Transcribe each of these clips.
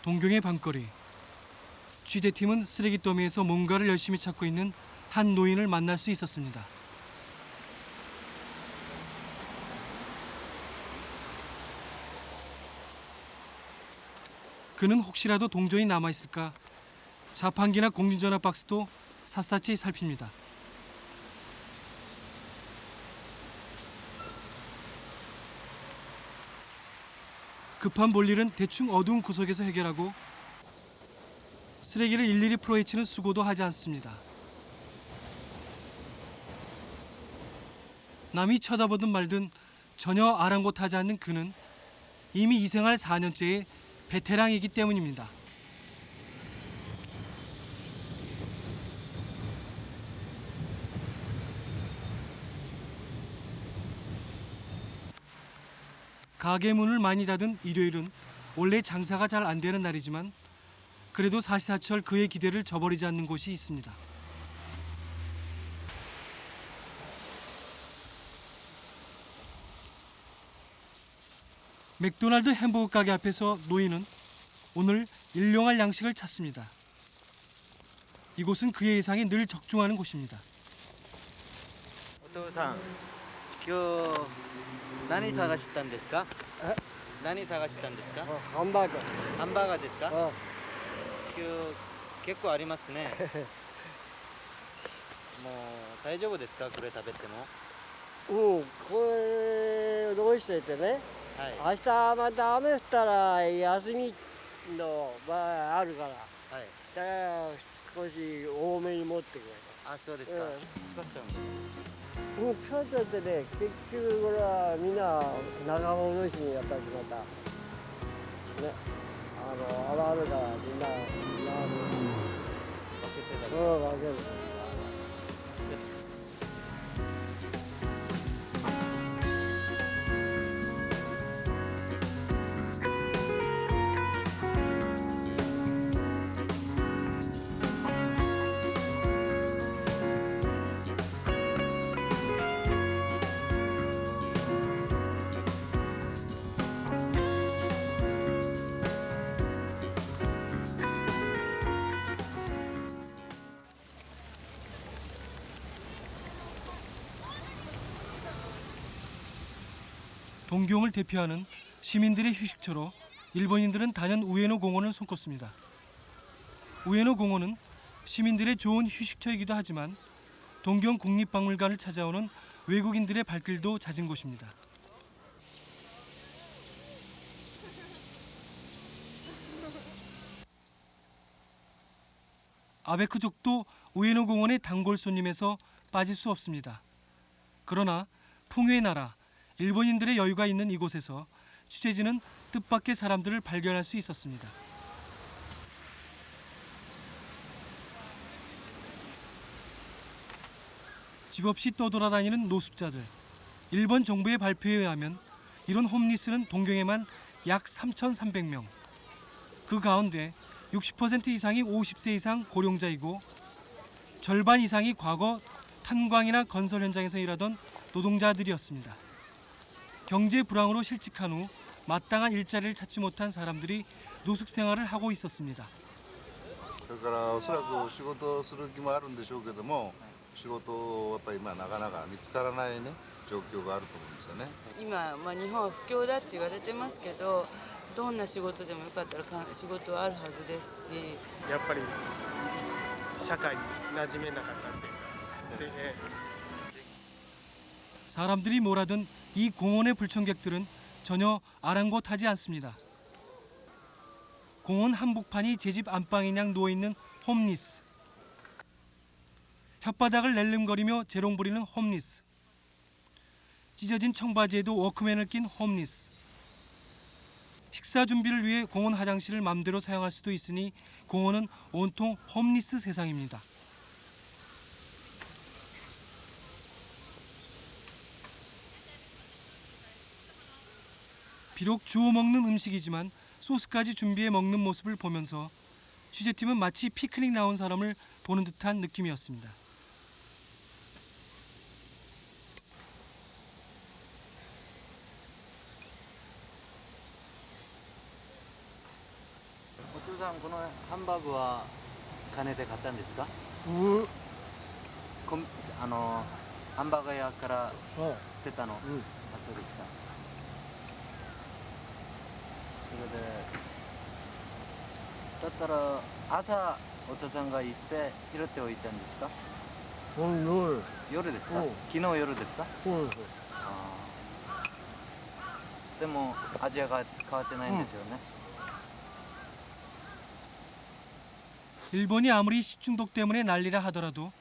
동경의 밤거리. 취재팀은 쓰레기 더미에서 뭔가를 열심히 찾고 있는 한 노인을 만날 수 있었습니다. 그는 혹시라도 동전이 남아있을까 자판기나 공중전화 박스도 샅샅이 살핍니다. 급한 볼일은 대충 어두운 구석에서 해결하고 쓰레기를 일일이 풀어헤치는 수고도 하지 않습니다. 남이 쳐다보든 말든 전혀 아랑곳하지 않는 그는 이미 이 생활 4년째의 베테랑이기 때문입니다. 가게 문을 많이 닫은 일요일은 원래 장사가 잘 안 되는 날이지만 그래도 사시사철 그의 기대를 저버리지 않는 곳이 있습니다. 맥도날드 햄버거 가게 앞에서 노인은 오늘 일용할 양식을 찾습니다. 이곳은 그의 예상에 늘 적중하는 곳입니다. お父さん、今日何探したんですか？え？何探したんですか？ハンバーグ。ハンバーガーですか？あ、今日結構ありますね。もう大丈夫ですか？これ食べても。うん、これどうしといてね。はい。明日また雨降ったら休みの場合あるから。はい。だから少し多めに持ってくれ。あ、そうですか。うん腐っちゃうんです。腐っちゃってね、結局これはみんな仲間同士にやっぱりまたね、あるあるからみんな分けてたり。分ける。 동경을 대표하는 시민들의 휴식처로 일본인들은 단연 우에노 공원을 손꼽습니다. 우에노 공원은 시민들의 좋은 휴식처이기도 하지만 동경 국립박물관을 찾아오는 외국인들의 발길도 잦은 곳입니다. 아베크족도 우에노 공원의 단골 손님에서 빠질 수 없습니다. 그러나 풍요의 나라 일본인들의 여유가 있는 이곳에서 취재진은 뜻밖의 사람들을 발견할 수 있었습니다. 집 없이 떠돌아다니는 노숙자들. 일본 정부의 발표에 의하면 이런 홈리스는 동경에만 약 3,300명. 그 가운데 60% 이상이 50세 이상 고령자이고 절반 이상이 과거 탄광이나 건설 현장에서 일하던 노동자들이었습니다. 경제 불황으로 실직한 후 마땅한 일자리를 찾지 못한 사람들이 노숙 생활을 하고 있었습니다. それからおそらく仕事をする気もあるんでしょうけども、仕事をやっぱり今なかなか見つからないね状況があると思うんですよね。今、日本は不況だって言われてますけど、どんな仕事でもよかったら仕事はあるはずですし、やっぱり社会に馴染めなかったっていうか。で 사람들이 몰아든 이 공원의 불청객들은 전혀 아랑곳하지 않습니다. 공원 한복판이 제 집 안방이냥 누워있는 홈리스. 혓바닥을 낼름거리며 재롱 부리는 홈리스. 찢어진 청바지에도 워크맨을 낀 홈리스. 식사 준비를 위해 공원 화장실을 맘대로 사용할 수도 있으니 공원은 온통 홈리스 세상입니다. 비록 주워 먹는 음식이지만 소스까지 준비해 먹는 모습을 보면서 취재팀은 마치 피크닉 나온 사람을 보는 듯한 느낌이었습니다. さんこのハンバーグは金で買ったんですか？うん。ハンバーガー屋からそう。捨てたの。あ、そうですか。それでだったら朝お父さんが行って拾っておいたんですか？夜ですか？うん昨日夜ですか？そうです。あーでも味が変わってないんですよね。 일본이 아무리 식중독 때문에 난리라 하더라도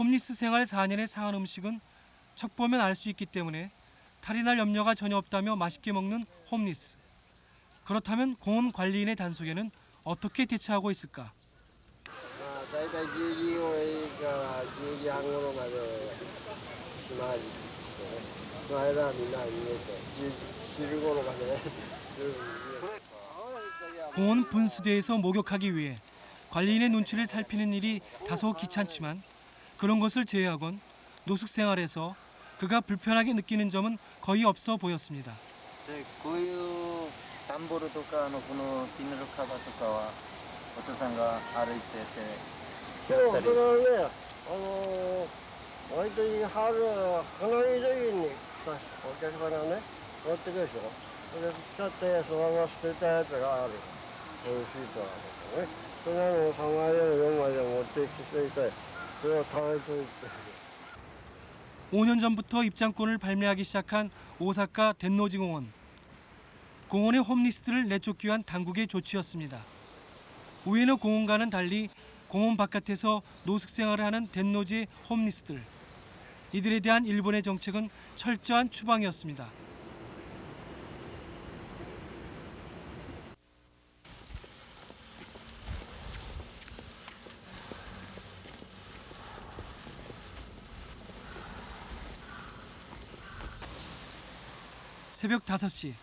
홈리스 생활 4년의 상한 음식은 척 보면 알 수 있기 때문에 탈이 날 염려가 전혀 없다며 맛있게 먹는 홈리스. 그렇다면 공원 관리인의 단속에는 어떻게 대처하고 있을까? まあ大体10時から10時半頃まで暇ありですよね。その間はみんな逃げて昼頃まで공원 분수대에서 목욕하기 위해 관리인의 눈치를 살피는 일이 다소 귀찮지만 그런 것을 제외하곤 노숙 생활에서 그가 불편하게 느끼는 점은 거의 없어 보였습니다. でこういう段ボールとかこのビニールカバーとかはお父さんが歩いててそうそやったり。れはね割と春花見時にお客さんがね持ってくるでしょ。それ使ってそのまま捨てたやつがある。そういうシートなんですよね。それなのを3枚でも4枚でも持ってきていてそれを食べといて。 5년 전부터 입장권을 발매하기 시작한 오사카 덴노지 공원. 공원의 홈리스트를 내쫓기 위한 당국의 조치였습니다. 우에노 공원과는 달리 공원 바깥에서 노숙 생활을 하는 덴노지의 홈리스트들. 이들에 대한 일본의 정책은 철저한 추방이었습니다. 새벽 5시,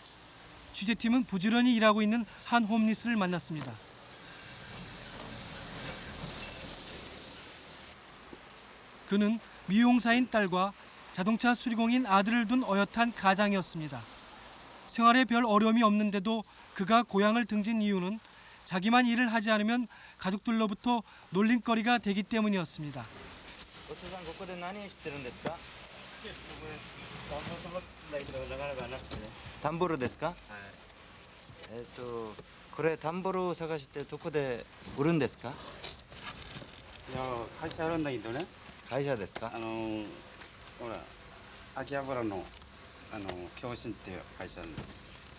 취재팀은 부지런히 일하고 있는 한 홈리스를 만났습니다. 그는 미용사인 딸과 자동차 수리공인 아들을 둔 어엿한 가장이었습니다. 생활에 별 어려움이 없는데도 그가 고향을 등진 이유는 자기만 일을 하지 않으면 가족들로부터 놀림거리가 되기 때문이었습니다. お父さんここで何してるんですか？ダンボールですか？はい。これダンボールを探してどこで売るんですか？いや会社あるんだけどね、会社ですか？ほら秋葉原の共振っていう会社なんです。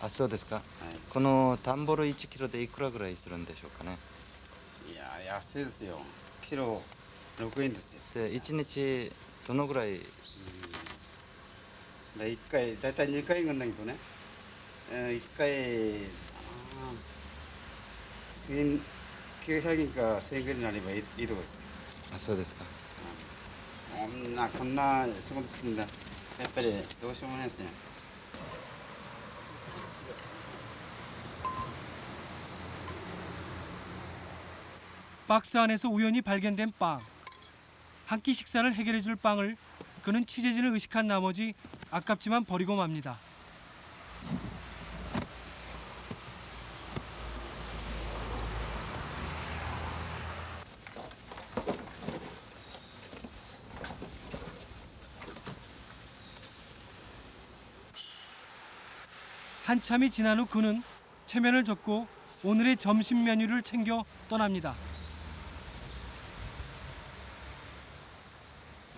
あ、そうですか。はい。このダンボール1キロでいくらぐらいするんでしょうかね。いや安いですよ。キロ6円ですよ。で1日どのぐらい？で1回だいたい2回なんだけどね、1回1900円か1000円ぐらいになればいいとこです。あ、そうですか。こんな仕事するんだ。やっぱりどうしようもないですね。 박스 안에서 우연히 발견된 빵. 한 끼 식사를 해결해줄 빵을 그는 취재진을 의식한 나머지 아깝지만 버리고 맙니다. 한참이 지난 후 그는 체면을 접고 오늘의 점심 메뉴를 챙겨 떠납니다.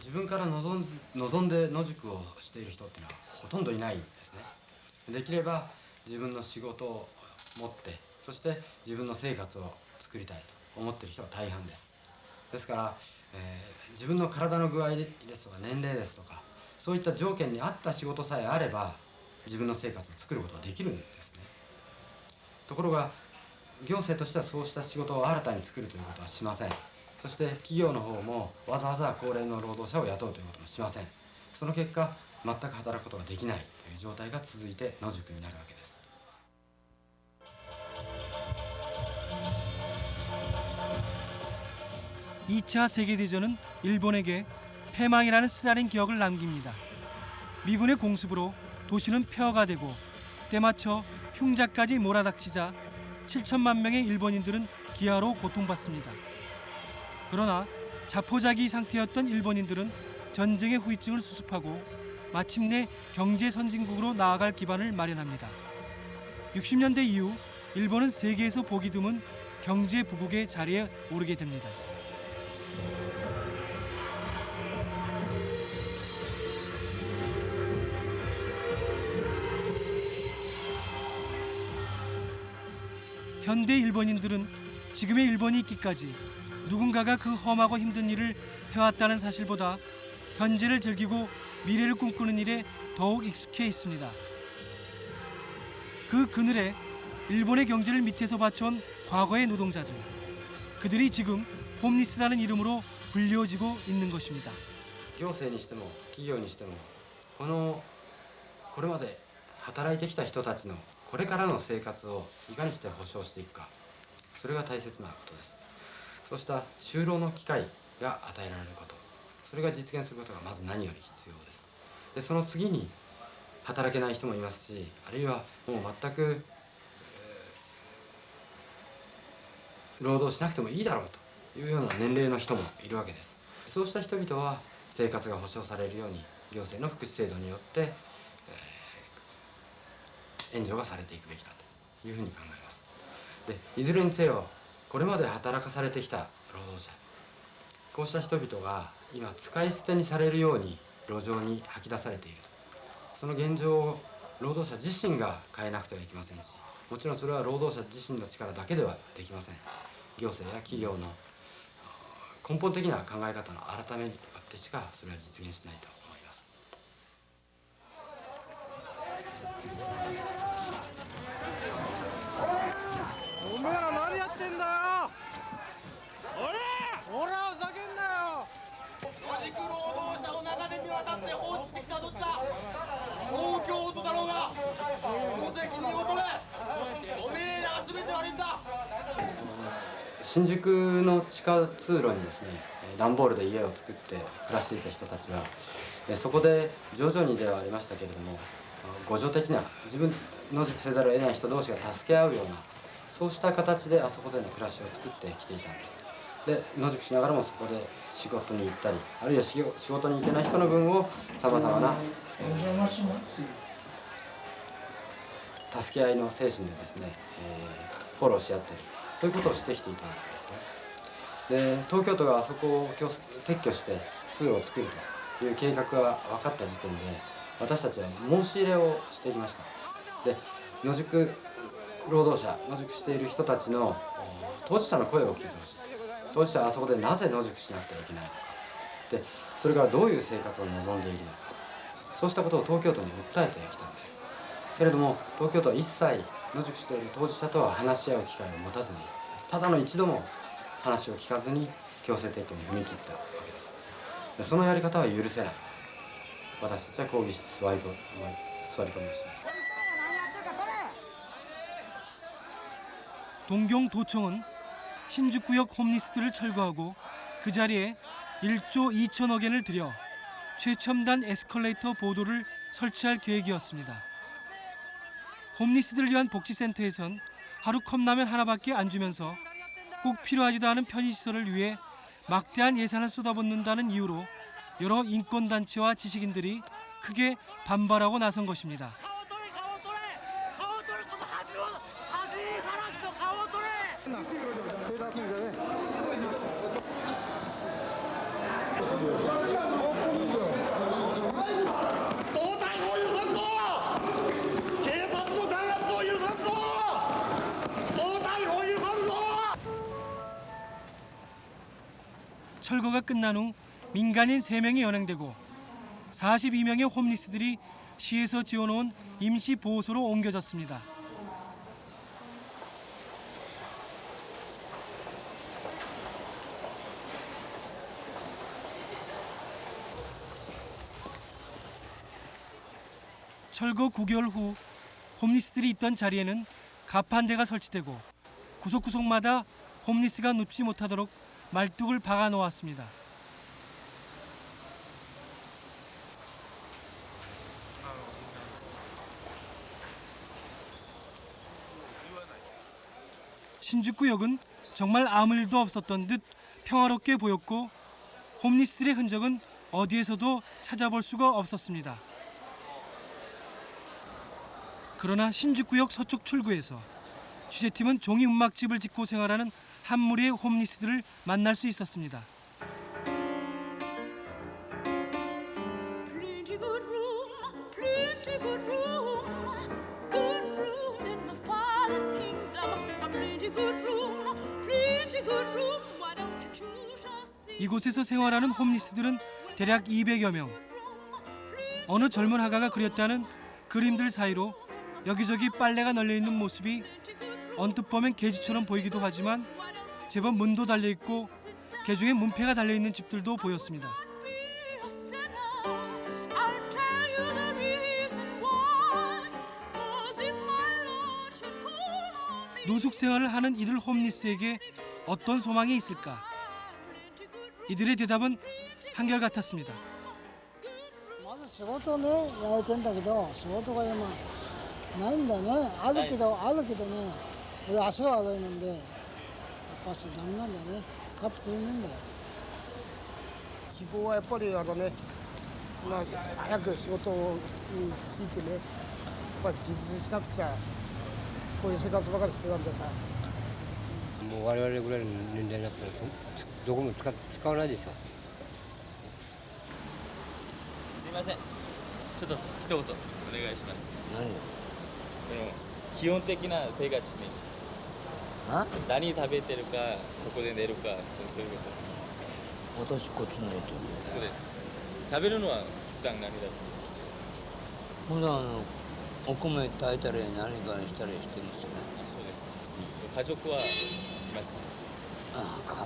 自分から望んで野宿をしている人っていうのはほとんどいないんですね。できれば自分の仕事を持ってそして自分の生活を作りたいと思っている人が大半です。ですから、自分の体の具合ですとか年齢ですとかそういった条件に合った仕事さえあれば自分の生活を作ることができるんですね。ところが行政としてはそうした仕事を新たに作るということはしません。 そして企業の方もわざわざ高齢の労働者を雇うということもしません。その結果全く働くことができないという状態が続いて野宿になるわけです。 2차 세계대전은 일본에게 패망이라는 쓰라린 기억을 남깁니다. 미군의 공습으로 도시는 폐허가 되고 때맞춰 흉자까지 몰아닥치자 7천만 명의 일본인들은 기아로 고통받습니다. 그러나 자포자기 상태였던 일본인들은 전쟁의 후유증을 수습하고 마침내 경제 선진국으로 나아갈 기반을 마련합니다. 60년대 이후 일본은 세계에서 보기 드문 경제 부국의 자리에 오르게 됩니다. 현대 일본인들은 지금의 일본이 있기까지 누군가가 그 험하고 힘든 일을 해왔다는 사실보다 현재를 즐기고 미래를 꿈꾸는 일에 더욱 익숙해 있습니다. 그 그늘에 일본의 경제를 밑에서 받쳐온 과거의 노동자들, 그들이 지금 홈리스라는 이름으로 불리워지고 있는 것입니다. 行政にしても企業にしてもこれまで働いてきた人たちのこれからの生活をいかにして保障していくか、それが大切なことです。そうした就労の機会が与えられること、それが実現することがまず何より必要です。でその次に働けない人もいますし、あるいはもう全く、労働しなくてもいいだろうというような年齢の人もいるわけです。そうした人々は生活が保障されるように行政の福祉制度によって、援助がされていくべきだというふうに考えます。でいずれにせよこれまで働かされてきた労働者、こうした人々が今使い捨てにされるように路上に吐き出されていると、その現状を労働者自身が変えなくてはいけませんし、もちろんそれは労働者自身の力だけではできません。行政や企業の根本的な考え方の改めによってしかそれは実現しないと思います。おめえら何やってんだよ。おらふざけんなよ。野宿労働者を長年にわたって放置してきたどった東京都だろうがその責任を取れ。おめえらが全て悪いんだ。新宿の地下通路にですね、段ボールで家を作って暮らしていた人たちは、そこで徐々にではありましたけれども、互助的な自分野宿せざるを得ない人同士が助け合うような、そうした形であそこでの暮らしを作ってきていたんです。で野宿しながらもそこで仕事に行ったり、あるいは仕事に行けない人の分をさまざまな、助け合いの精神でですね、フォローし合ったり、そういうことをしてきていたんですね。で東京都があそこを撤去して通路を作るという計画が分かった時点で、私たちは申し入れをしてきました。で野宿労働者、野宿している人たちの当事者の声を聞いてほしい。当事者はあそこでなぜ野宿しなくてはいけないのか、でそれからどういう生活を望んでいるのか、そうしたことを東京都に訴えてきたんです。けれども東京都は一切野宿している当事者とは話し合う機会を持たずに、ただの一度も話を聞かずに強制撤去に踏み切ったわけです。でそのやり方は許せない。私たちは抗議して座り込みをしました。 동경도청은 신주구역 홈리스트를 철거하고 그 자리에 1조 2천억 엔을 들여 최첨단 에스컬레이터 보도를 설치할 계획이었습니다. 홈리스트를 위한 복지센터에선 하루 컵라면 하나밖에 안 주면서 꼭 필요하지도 않은 편의시설을 위해 막대한 예산을 쏟아붓는다는 이유로 여러 인권단체와 지식인들이 크게 반발하고 나선 것입니다. 철거가 끝난 후 민간인 3명이 연행되고 42명의 홈리스들이 시에서 지어놓은 임시 보호소로 옮겨졌습니다. 철거 9개월 후 홈리스들이 있던 자리에는 가판대가 설치되고 구석구석마다 홈리스가 눕지 못하도록 말뚝을 박아 놓았습니다. 신주구역은 정말 아무 일도 없었던 듯 평화롭게 보였고 홈리스들의 흔적은 어디에서도 찾아볼 수가 없었습니다. 그러나 신주구역 서쪽 출구에서 취재팀은 종이 움막집을 짓고 생활하는 한 무리의 홈리스들을 만날 수 있었습니다. 이곳에서 생활하는 홈리스들은 대략 200여 명. 어느 젊은 화가가 그렸다는 그림들 사이로 여기저기 빨래가 널려있는 모습이 언뜻 보면 개지처럼 보이기도 하지만 제법 문도 달려있고 개중에 문패가 달려있는 집들도 보였습니다. 노숙 생활을 하는 이들 홈리스에게 어떤 소망이 있을까? 이들의 대답은 한결같았습니다. まず仕事ねやれてんだけど仕事が今ないんだね。あるけどね俺足が悪いもんでやっぱしダメなんだよね。使ってくれねえんだよ。希望はやっぱりあれね、まあ、早く仕事についてねやっぱり自立しなくちゃこういう生活ばかりしてたんでさ。もう我々ぐらいの年代になったらどこも使わないでしょ。すいません、ちょっと一言お願いします。何よ。基本的な生活イメージ。何食べてるか、どこで寝るか、そういうこと。私こっちのやつ。そうです。食べるのは普段何だと。普段お米炊いたり何かしたりしてるんですよ。そうですか。家族はいますか。家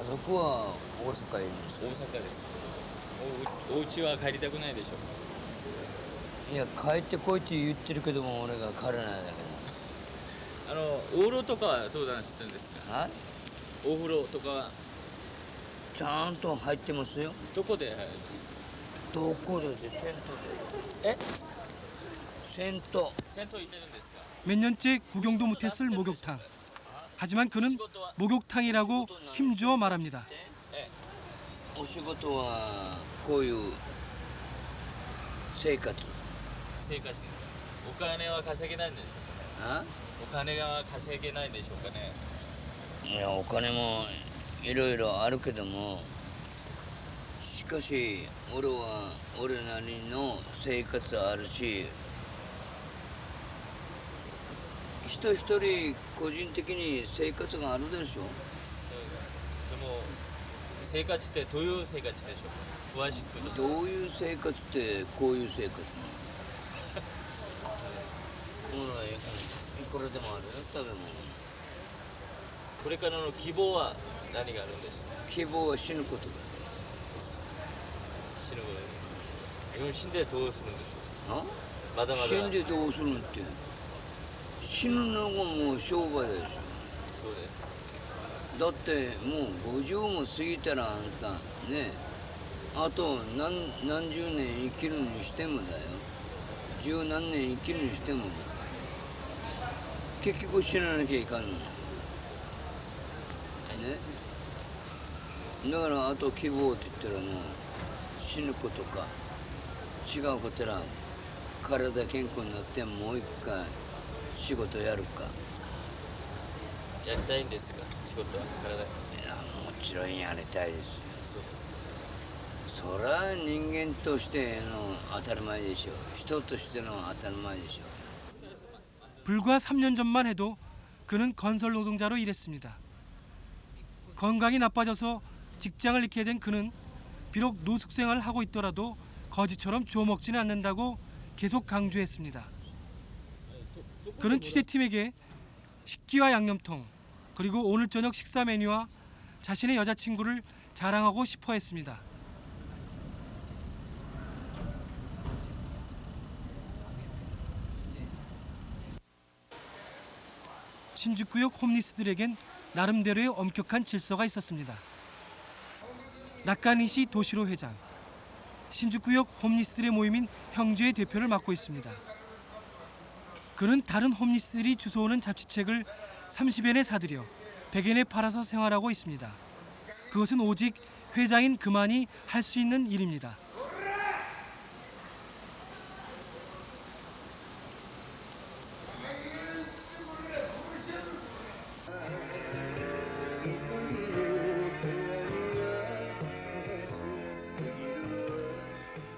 族は大阪にいるんです。大阪です。お家は帰りたくないでしょう。いや帰ってこいって言ってるけども俺が帰らないだけだ。お風呂とかはどうなんしてるんですか。お風呂とかはちゃんと入ってますよ。どこで入るんですか。どこで銭湯で。銭湯行ってるんですか。몇 년째 구경도 못했을 목욕탕. 하지만 그는 목욕탕이라고 힘주어 말합니다. お仕事はこういう生活。お金は稼げないんでしょうか。お金は稼げないんでしょうかね。いやお金もいろいろあるけどもしかし俺は俺なりの生活あるし人一人個人的に生活があるでしょ。でも生活ってどういう生活でしょうか。詳しくどういう生活ってこういう生活ほらいくらでもあるよ食べ物。これからの希望は何があるんですか。希望は死ぬことだ。死ぬことで。死んでどうするんでしょう。まだまだ死んでどうするんって死ぬのがもう商売でしょ。そうですか。だってもう50も過ぎたらあんたねあと何十年生きるにしてもだよ十何年生きるにしてもだ結局死ななきゃいかんのね。だからあと希望って言ったらもう死ぬことか違うことら体健康になってもう一回仕事やるか。やりたいんですか。仕事は体。いやもちろんやりたいですよ。そうです。そりゃ人間としての当たり前でしょう。人としての当たり前でしょう。 불과 3년 전만 해도 그는 건설 노동자로 일했습니다. 건강이 나빠져서 직장을 잃게 된 그는 비록 노숙 생활을 하고 있더라도 거지처럼 주워 먹지는 않는다고 계속 강조했습니다. 그는 취재팀에게 식기와 양념통 그리고 오늘 저녁 식사 메뉴와 자신의 여자친구를 자랑하고 싶어 했습니다. 신주구역 홈리스들에겐 나름대로의 엄격한 질서가 있었습니다. 나카니시 도시로 회장, 신주구역 홈리스들의 모임인 형제의 대표를 맡고 있습니다. 그는 다른 홈리스들이 주워오는 잡지책을 30엔에 사들여 100엔에 팔아서 생활하고 있습니다. 그것은 오직 회장인 그만이 할 수 있는 일입니다.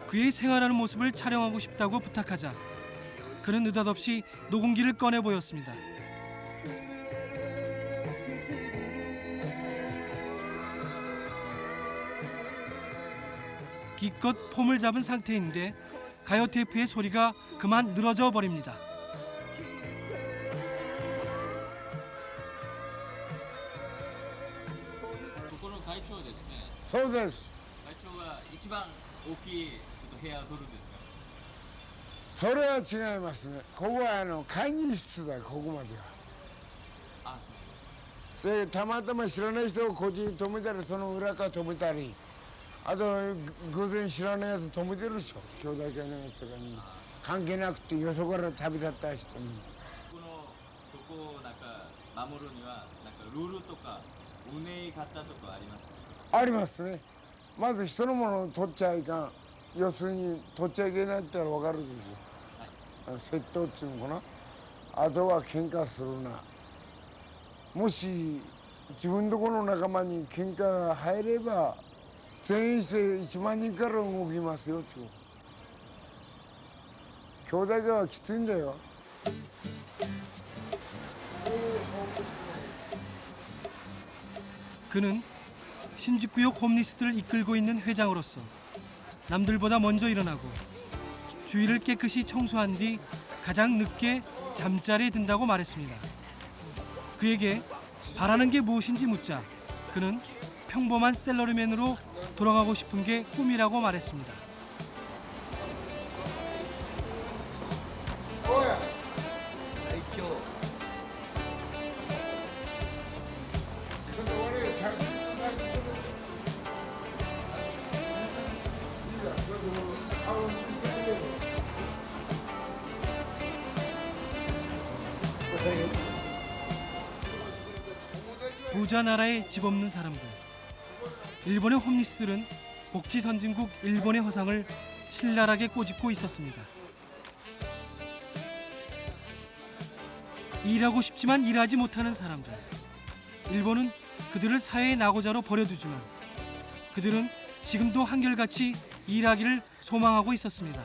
그의 생활하는 모습을 촬영하고 싶다고 부탁하자 그는 느닷없이 녹음기를 꺼내 보였습니다. 기껏 폼을 잡은 상태인데 가요 테이프의 소리가 그만 늘어져 버립니다. ここの会長ですね。そうです。会長が一番大きいちょっと部屋を取るんですか。それは違いますね。ここは会議室だ、ここまでは。あ、そう。で、たまたま知らない人をこっちに止めたり、その裏から止めたり、あと偶然知らないやつ止めてるでしょ、兄弟会のやつとかに。関係なくてよそから旅立った人に。ここをなんか守るにはなんかルールとか運営方とかありますか。ありますね。まず人のものを取っちゃいかん。要するに取っちゃいけないってのは分かるでしょ。はい、窃盗っていうのかな。あとは喧嘩するな。もし自分のところの仲間に喧嘩が入れば全員して1万人から動きますよってこと。兄弟ではきついんだよ。 그는 신집구역 홈리스들을 이끌고 있는 회장으로서 남들보다 먼저 일어나고 주위를 깨끗이 청소한 뒤 가장 늦게 잠자리에 든다고 말했습니다. 그에게 바라는 게 무엇인지 묻자 그는 평범한 샐러리맨으로 돌아가고 싶은 게 꿈이라고 말했습니다. 부자 나라에 집 없는 사람들. 일본의 홈리스들은 복지 선진국 일본의 허상을 신랄하게 꼬집고 있었습니다. 일하고 싶지만 일하지 못하는 사람들. 일본은 그들을 사회의 낙오자로 버려두지만 그들은 지금도 한결같이 일하기를 소망하고 있었습니다.